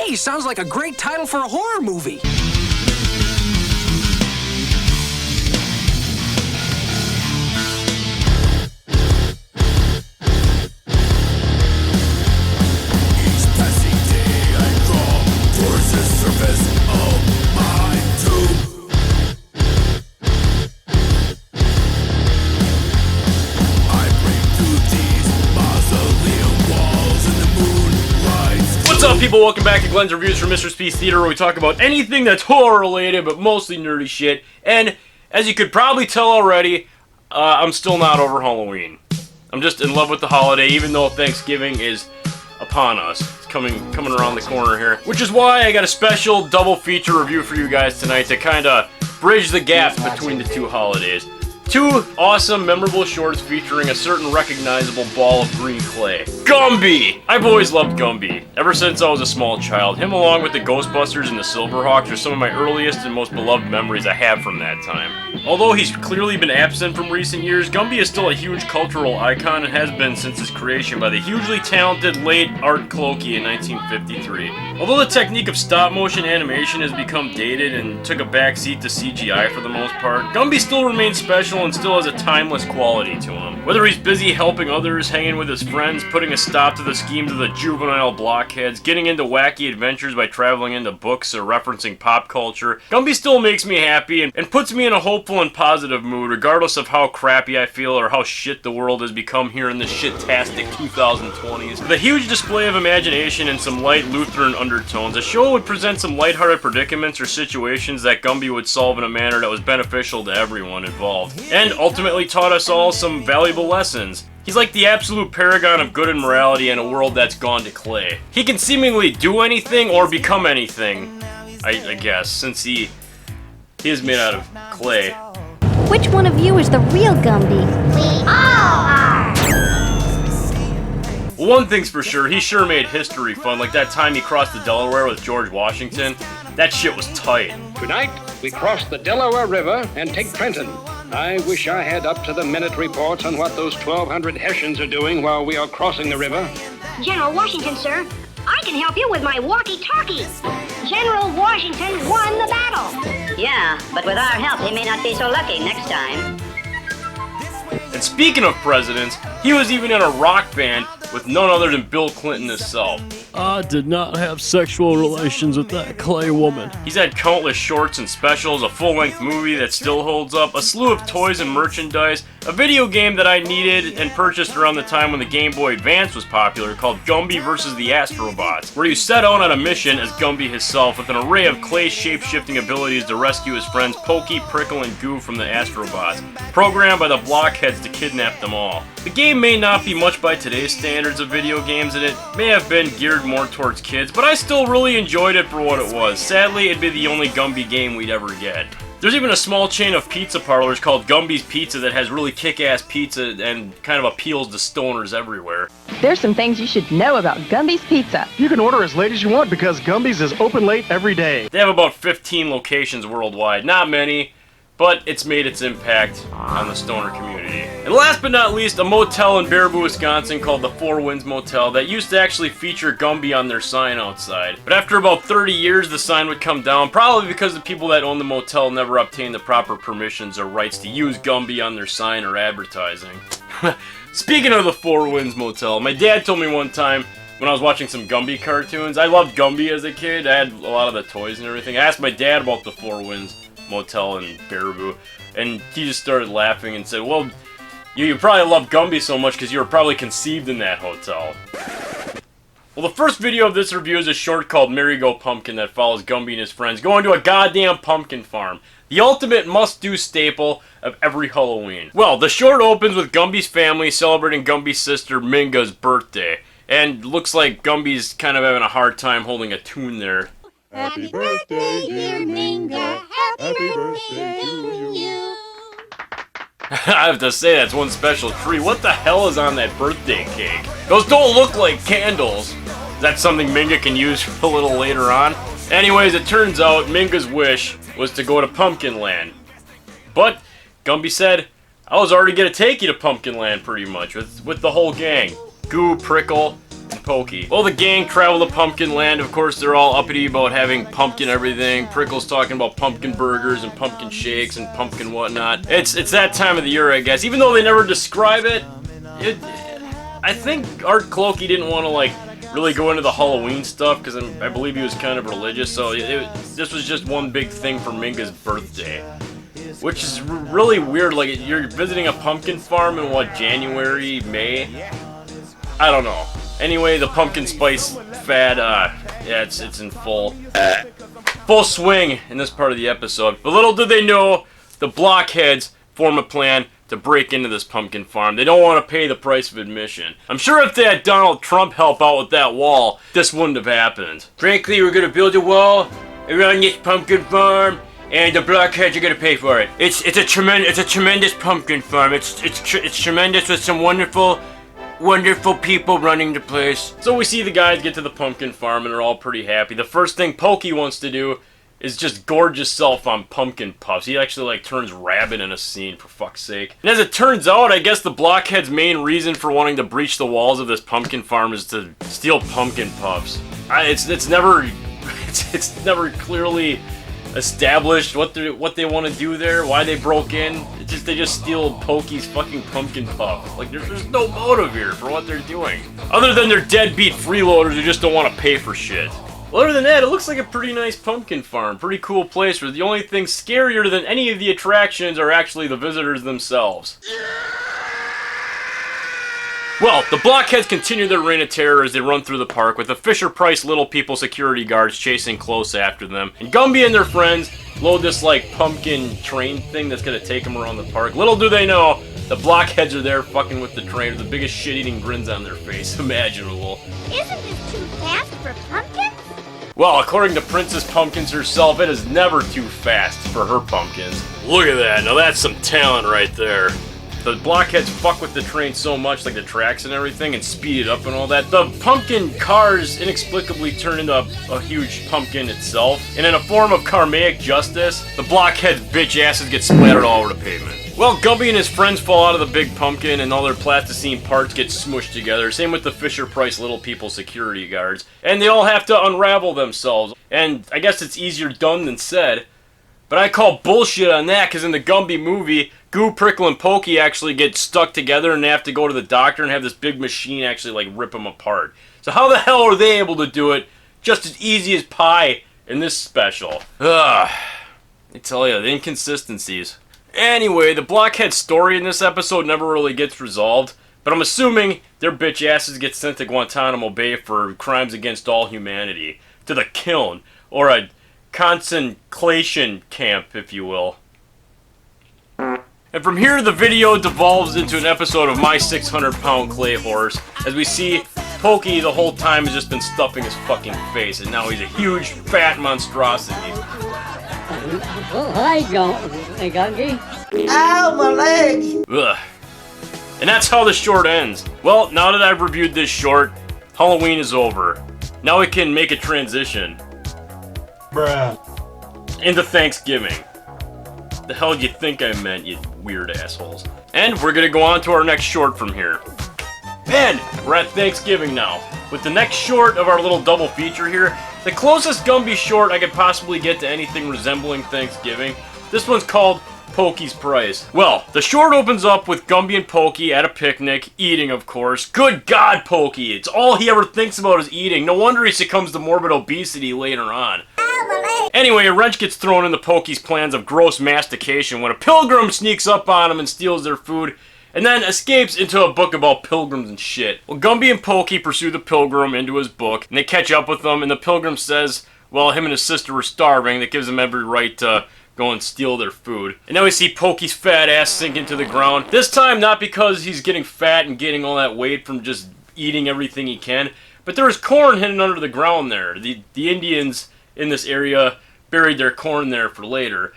Hey, sounds like a great title for a horror movie. What's up, people? Welcome back to Glen's Reviews from Mistress Peace Theater, where we talk about anything that's horror-related, but mostly nerdy shit. And, as you could probably tell already, I'm still not over Halloween. I'm just in love with the holiday, even though Thanksgiving is upon us. It's coming around the corner here. Which is why I got a special double feature review for you guys tonight to kind of bridge the gap between the two holidays. Two awesome, memorable shorts featuring a certain recognizable ball of green clay. Gumby! I've always loved Gumby. Ever since I was a small child. Him along with the Ghostbusters and the Silverhawks are some of my earliest and most beloved memories I have from that time. Although he's clearly been absent from recent years, Gumby is still a huge cultural icon and has been since his creation by the hugely talented late Art Clokey in 1953. Although the technique of stop-motion animation has become dated and took a backseat to CGI for the most part, Gumby still remains special and still has a timeless quality to him. Whether he's busy helping others, hanging with his friends, putting a stop to the schemes of the juvenile blockheads, getting into wacky adventures by traveling into books or referencing pop culture, Gumby still makes me happy and puts me in a hopeful and positive mood regardless of how crappy I feel or how shit the world has become here in the shit-tastic 2020s. With a huge display of imagination and some light Lutheran undertones, the show would present some lighthearted predicaments or situations that Gumby would solve in a manner that was beneficial to everyone involved, and ultimately taught us all some valuable lessons. He's like the absolute paragon of good and morality in a world that's gone to clay. He can seemingly do anything or become anything, I guess, since he is made out of clay. Which one of you is the real Gumby? We all are! Well, one thing's for sure, he sure made history fun, like that time he crossed the Delaware with George Washington. That shit was tight. Tonight, we cross the Delaware River and take Trenton. I wish I had up-to-the-minute reports on what those 1,200 Hessians are doing while we are crossing the river. General Washington, sir. I can help you with my walkie-talkie. General Washington won the battle. Yeah, but with our help, he may not be so lucky next time. And speaking of presidents, he was even in a rock band with none other than Bill Clinton himself. I did not have sexual relations with that clay woman. He's had countless shorts and specials, a full-length movie that still holds up, a slew of toys and merchandise, a video game that I needed and purchased around the time when the Game Boy Advance was popular called Gumby vs. the Astrobots, where you set out on a mission as Gumby himself with an array of clay shape-shifting abilities to rescue his friends Pokey, Prickle, and Goo from the Astrobots, programmed by the blockheads to kidnap them all. The game may not be much by today's standards of video games, and it may have been geared more towards kids, but I still really enjoyed it for what it was. Sadly, it'd be the only Gumby game we'd ever get. There's even a small chain of pizza parlors called Gumby's Pizza that has really kick-ass pizza and kind of appeals to stoners everywhere. There's some things you should know about Gumby's Pizza. You can order as late as you want because Gumby's is open late every day. They have about 15 locations worldwide. Not many, but it's made its impact on the stoner community. And last but not least, a motel in Baraboo, Wisconsin called the Four Winds Motel that used to actually feature Gumby on their sign outside. But after about 30 years, the sign would come down, probably because the people that owned the motel never obtained the proper permissions or rights to use Gumby on their sign or advertising. Speaking of the Four Winds Motel, my dad told me one time when I was watching some Gumby cartoons, I loved Gumby as a kid, I had a lot of the toys and everything. I asked my dad about the Four Winds Motel in Baraboo, and he just started laughing and said, well, you probably love Gumby so much because you were probably conceived in that hotel. Well, the first video of this review is a short called Merry Go Pumpkin that follows Gumby and his friends going to a goddamn pumpkin farm. The ultimate must-do staple of every Halloween. Well, the short opens with Gumby's family celebrating Gumby's sister Minga's birthday, and looks like Gumby's kind of having a hard time holding a tune there. Happy birthday, dear Minga. Happy birthday to you. I have to say, that's one special tree. What the hell is on that birthday cake? Those don't look like candles. Is that something Minga can use a little later on? Anyways, it turns out Minga's wish was to go to Pumpkin Land. But Gumby said, I was already going to take you to Pumpkin Land pretty much, with the whole gang. Goo, Prickle, and Pokey. Well, the gang travel to Pumpkin Land. Of course, they're all uppity about having pumpkin everything. Prickle's talking about pumpkin burgers and pumpkin shakes and pumpkin whatnot. It's that time of the year, I guess. Even though they never describe it, I think Art Clokey didn't want to, like, really go into the Halloween stuff, because I believe he was kind of religious, so this was just one big thing for Minga's birthday. Which is really weird, like, you're visiting a pumpkin farm in, what, January, May? I don't know. Anyway, the pumpkin spice fad, yeah, it's in full swing in this part of the episode. But little do they know, the blockheads form a plan to break into this pumpkin farm. They don't want to pay the price of admission. I'm sure if they had Donald Trump help out with that wall, this wouldn't have happened. Frankly, we're gonna build a wall around this pumpkin farm, and the blockheads are gonna pay for it. It's a tremendous pumpkin farm. It's tremendous with some wonderful people running the place. So we see the guys get to the pumpkin farm and they're all pretty happy. The first thing Pokey wants to do is just gorge himself on pumpkin puffs. He actually, like, turns rabbit in a scene, for fuck's sake. And as it turns out, I guess the blockhead's main reason for wanting to breach the walls of this pumpkin farm is to steal pumpkin puffs. It's never clearly established what they want to do there, why they broke in. They just steal Pokey's fucking pumpkin puff. Like, there's no motive here for what they're doing. Other than they're deadbeat freeloaders who just don't want to pay for shit. Well, other than that, it looks like a pretty nice pumpkin farm. Pretty cool place where the only thing scarier than any of the attractions are actually the visitors themselves. Well, the blockheads continue their reign of terror as they run through the park with the Fisher-Price Little People security guards chasing close after them. And Gumby and their friends load this, like, pumpkin train thing that's gonna take them around the park. Little do they know, the blockheads are there fucking with the train with the biggest shit-eating grins on their face imaginable. Isn't this too fast for pumpkins? Well, according to Princess Pumpkins herself, it is never too fast for her pumpkins. Look at that, now that's some talent right there. The blockheads fuck with the train so much, like the tracks and everything, and speed it up and all that. The pumpkin cars inexplicably turn into a huge pumpkin itself. And in a form of karmic justice, the blockheads' bitch asses get splattered all over the pavement. Well, Gumby and his friends fall out of the big pumpkin and all their plasticine parts get smushed together. Same with the Fisher-Price Little People security guards. And they all have to unravel themselves. And I guess it's easier done than said. But I call bullshit on that, because in the Gumby movie, Goo, Prickle, and Pokey actually get stuck together and they have to go to the doctor and have this big machine actually, like, rip them apart. So how the hell are they able to do it just as easy as pie in this special? Ugh. I tell you, the inconsistencies. Anyway, the blockhead story in this episode never really gets resolved, but I'm assuming their bitch asses get sent to Guantanamo Bay for crimes against all humanity. To the kiln, or a concentration camp, if you will. And from here, the video devolves into an episode of My 600-Pound Clay Horse, as we see Pokey the whole time has just been stuffing his fucking face, and now he's a huge, fat monstrosity. Oh, hi, Gumby. Ow, my leg! Ugh. And that's how the short ends. Well, now that I've reviewed this short, Halloween is over. Now we can make a transition. Bruh. Into Thanksgiving. The hell do you think I meant, you weird assholes? And we're gonna go on to our next short from here. And we're at Thanksgiving now. With the next short of our little double feature here, the closest Gumby short I could possibly get to anything resembling Thanksgiving. This one's called Pokey's Price. Well, the short opens up with Gumby and Pokey at a picnic, eating of course. Good God, Pokey! It's all he ever thinks about is eating. No wonder he succumbs to morbid obesity later on. Anyway, a wrench gets thrown into Pokey's plans of gross mastication when a pilgrim sneaks up on him and steals their food, and then escapes into a book about pilgrims and shit. Well, Gumby and Pokey pursue the pilgrim into his book, and they catch up with him, and the pilgrim says, well, him and his sister were starving, that gives him every right to go and steal their food. And now we see Pokey's fat ass sink into the ground. This time, not because he's getting fat and gaining all that weight from just eating everything he can, but there was corn hidden under the ground there. The Indians in this area buried their corn there for later.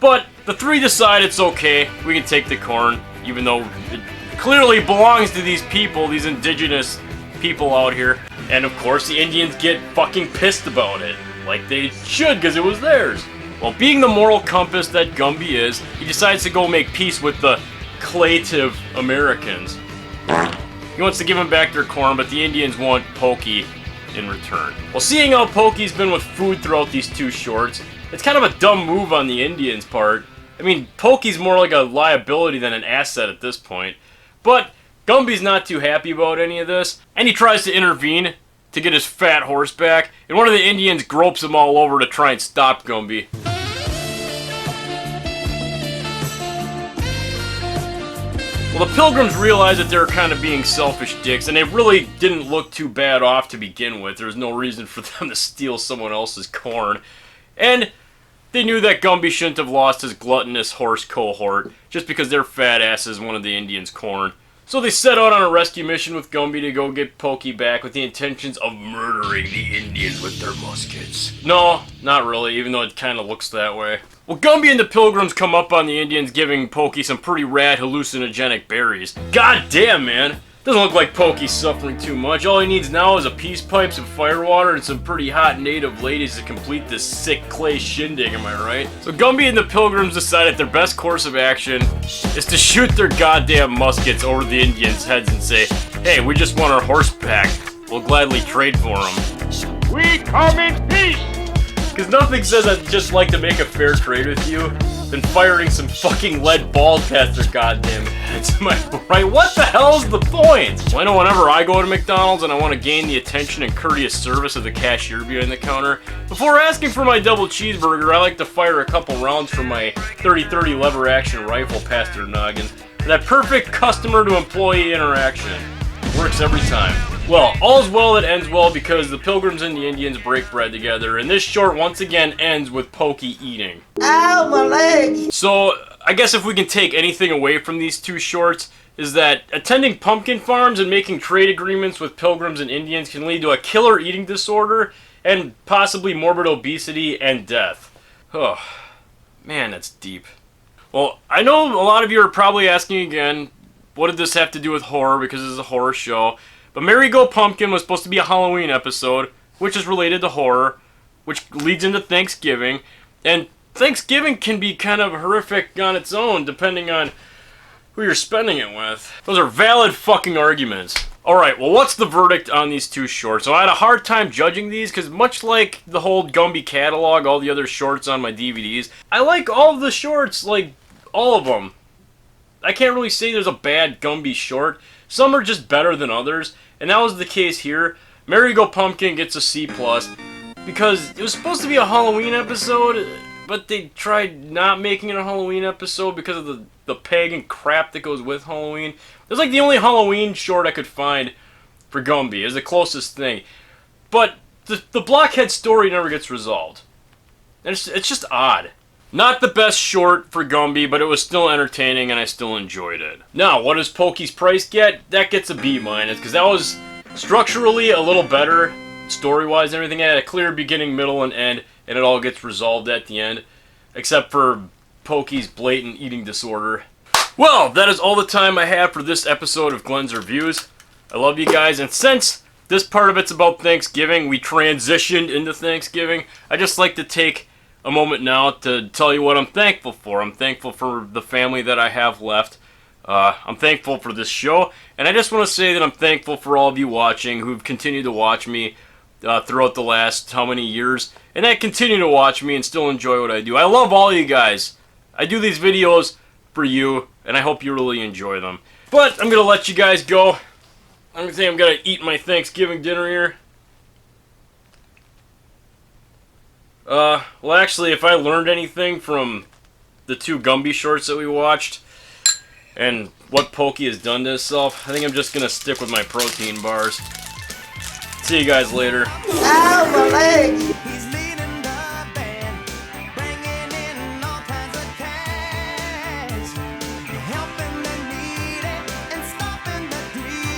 But the three decide it's okay, we can take the corn, even though it clearly belongs to these people, these indigenous people out here. And of course the Indians get fucking pissed about it, like they should, because it was theirs. Well, being the moral compass that Gumby is, he decides to go make peace with the Claytive Americans. He wants to give them back their corn, but the Indians want Pokey in return. Well, seeing how Pokey's been with food throughout these two shorts, it's kind of a dumb move on the Indians' part. I mean, Pokey's more like a liability than an asset at this point. But Gumby's not too happy about any of this, and he tries to intervene to get his fat horse back, and one of the Indians gropes him all over to try and stop Gumby. Well, the Pilgrims realized that they were kind of being selfish dicks, and they really didn't look too bad off to begin with. There was no reason for them to steal someone else's corn. And they knew that Gumby shouldn't have lost his gluttonous horse cohort just because their fat asses wanted the Indians' corn. So they set out on a rescue mission with Gumby to go get Pokey back with the intentions of murdering the Indians with their muskets. No, not really, even though it kind of looks that way. Well, Gumby and the Pilgrims come up on the Indians giving Pokey some pretty rad hallucinogenic berries. God damn, man. Doesn't look like Pokey's suffering too much. All he needs now is a peace pipe, some firewater, and some pretty hot native ladies to complete this sick clay shindig, am I right? So Gumby and the Pilgrims decided their best course of action is to shoot their goddamn muskets over the Indians' heads and say, hey, we just want our horse back. We'll gladly trade for him. We come in peace! Because nothing says I'd just like to make a fair trade with you than firing some fucking lead balls past their goddamn heads. Am I right? What the hell's the point? Well, I know whenever I go to McDonald's and I want to gain the attention and courteous service of the cashier behind the counter, before asking for my double cheeseburger, I like to fire a couple rounds from my 30-30 lever action rifle past their noggins. That perfect customer to employee interaction. Works every time. Well, all's well that ends well because the Pilgrims and the Indians break bread together, and this short once again ends with Pokey eating. Ow, my leg! So, I guess if we can take anything away from these two shorts, is that attending pumpkin farms and making trade agreements with Pilgrims and Indians can lead to a killer eating disorder, and possibly morbid obesity and death. Oh, man, that's deep. Well, I know a lot of you are probably asking again, what did this have to do with horror, because this is a horror show? But Merry Go Pumpkin was supposed to be a Halloween episode, which is related to horror, which leads into Thanksgiving. And Thanksgiving can be kind of horrific on its own, depending on who you're spending it with. Those are valid fucking arguments. Alright, well, what's the verdict on these two shorts? So I had a hard time judging these, because much like the whole Gumby catalog, all the other shorts on my DVDs, I like all of the shorts, like, all of them. I can't really say there's a bad Gumby short. Some are just better than others, and that was the case here. Merry Go Pumpkin gets a C+, because it was supposed to be a Halloween episode, but they tried not making it a Halloween episode because of the pagan crap that goes with Halloween. It was like the only Halloween short I could find for Gumby. It was the closest thing. But the blockhead story never gets resolved. And it's just odd. Not the best short for Gumby, but it was still entertaining and I still enjoyed it. Now, what does Pokey's price get? That gets a B-, because that was structurally a little better, story-wise and everything. It had a clear beginning, middle, and end, and it all gets resolved at the end, except for Pokey's blatant eating disorder. Well, that is all the time I have for this episode of Glen's Reviews. I love you guys, and since this part of it's about Thanksgiving, we transitioned into Thanksgiving, I just like to take a moment now to tell you what I'm thankful for. I'm thankful for the family that I have left. I'm thankful for this show, and I just want to say that I'm thankful for all of you watching who've continued to watch me throughout the last how many years, and that continue to watch me and still enjoy what I do. I love all you guys. I do these videos for you, and I hope you really enjoy them. But I'm going to let you guys go. I'm going to eat my Thanksgiving dinner here. Well, actually, if I learned anything from the two Gumby shorts that we watched and what Pokey has done to himself, I think I'm just gonna stick with my protein bars. See you guys later. Ow, my leg!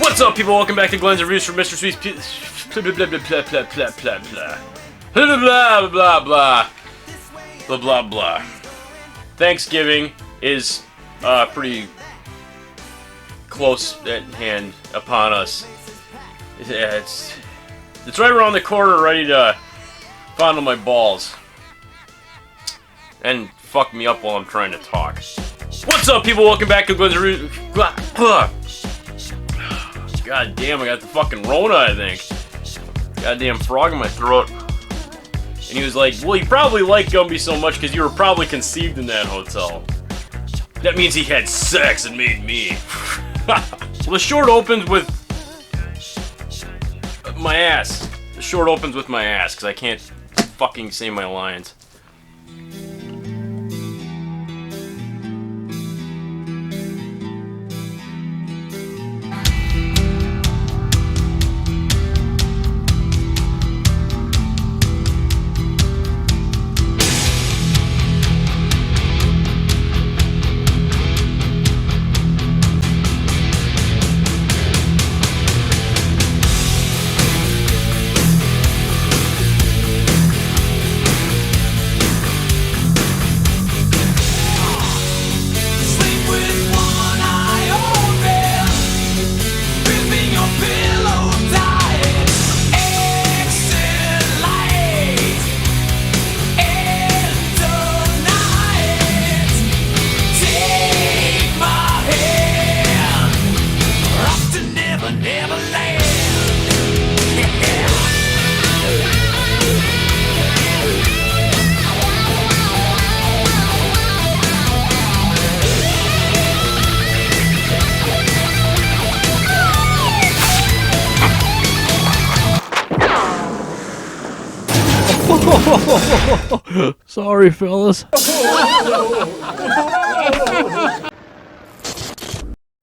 What's up, people? Welcome back to Glen's Reviews for Mistress Peace. Blah blah blah blah blah blah blah blah. Blah blah blah blah blah blah blah. Thanksgiving is pretty close at hand upon us. Yeah, it's right around the corner, ready to fondle my balls and fuck me up while I'm trying to talk. What's up, people? Welcome back to Glen's Reviews. God damn, I got the fucking Rona, I think. Goddamn frog in my throat. And he was like, well, you probably like Gumby so much because you were probably conceived in that hotel. That means he had sex and made me. Well, the short opens with my ass. The short opens with my ass because I can't fucking say my lines. Sorry, fellas.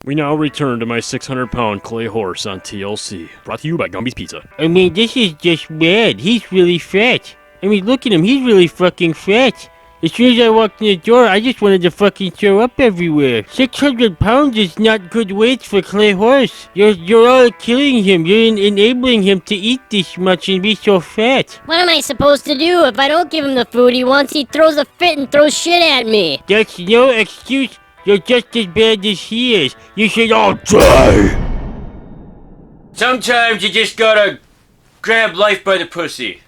We now return to my 600-pound clay horse on TLC. Brought to you by Gumby's Pizza. I mean, this is just bad. He's really fat. I mean, look at him. He's really fucking fat. As soon as I walked in the door, I just wanted to fucking throw up everywhere. 600 pounds is not good weight for clay horse. You're all killing him. You're enabling him to eat this much and be so fat. What am I supposed to do? If I don't give him the food he wants, he throws a fit and throws shit at me. That's no excuse. You're just as bad as he is. You should all die. Sometimes you just gotta grab life by the pussy.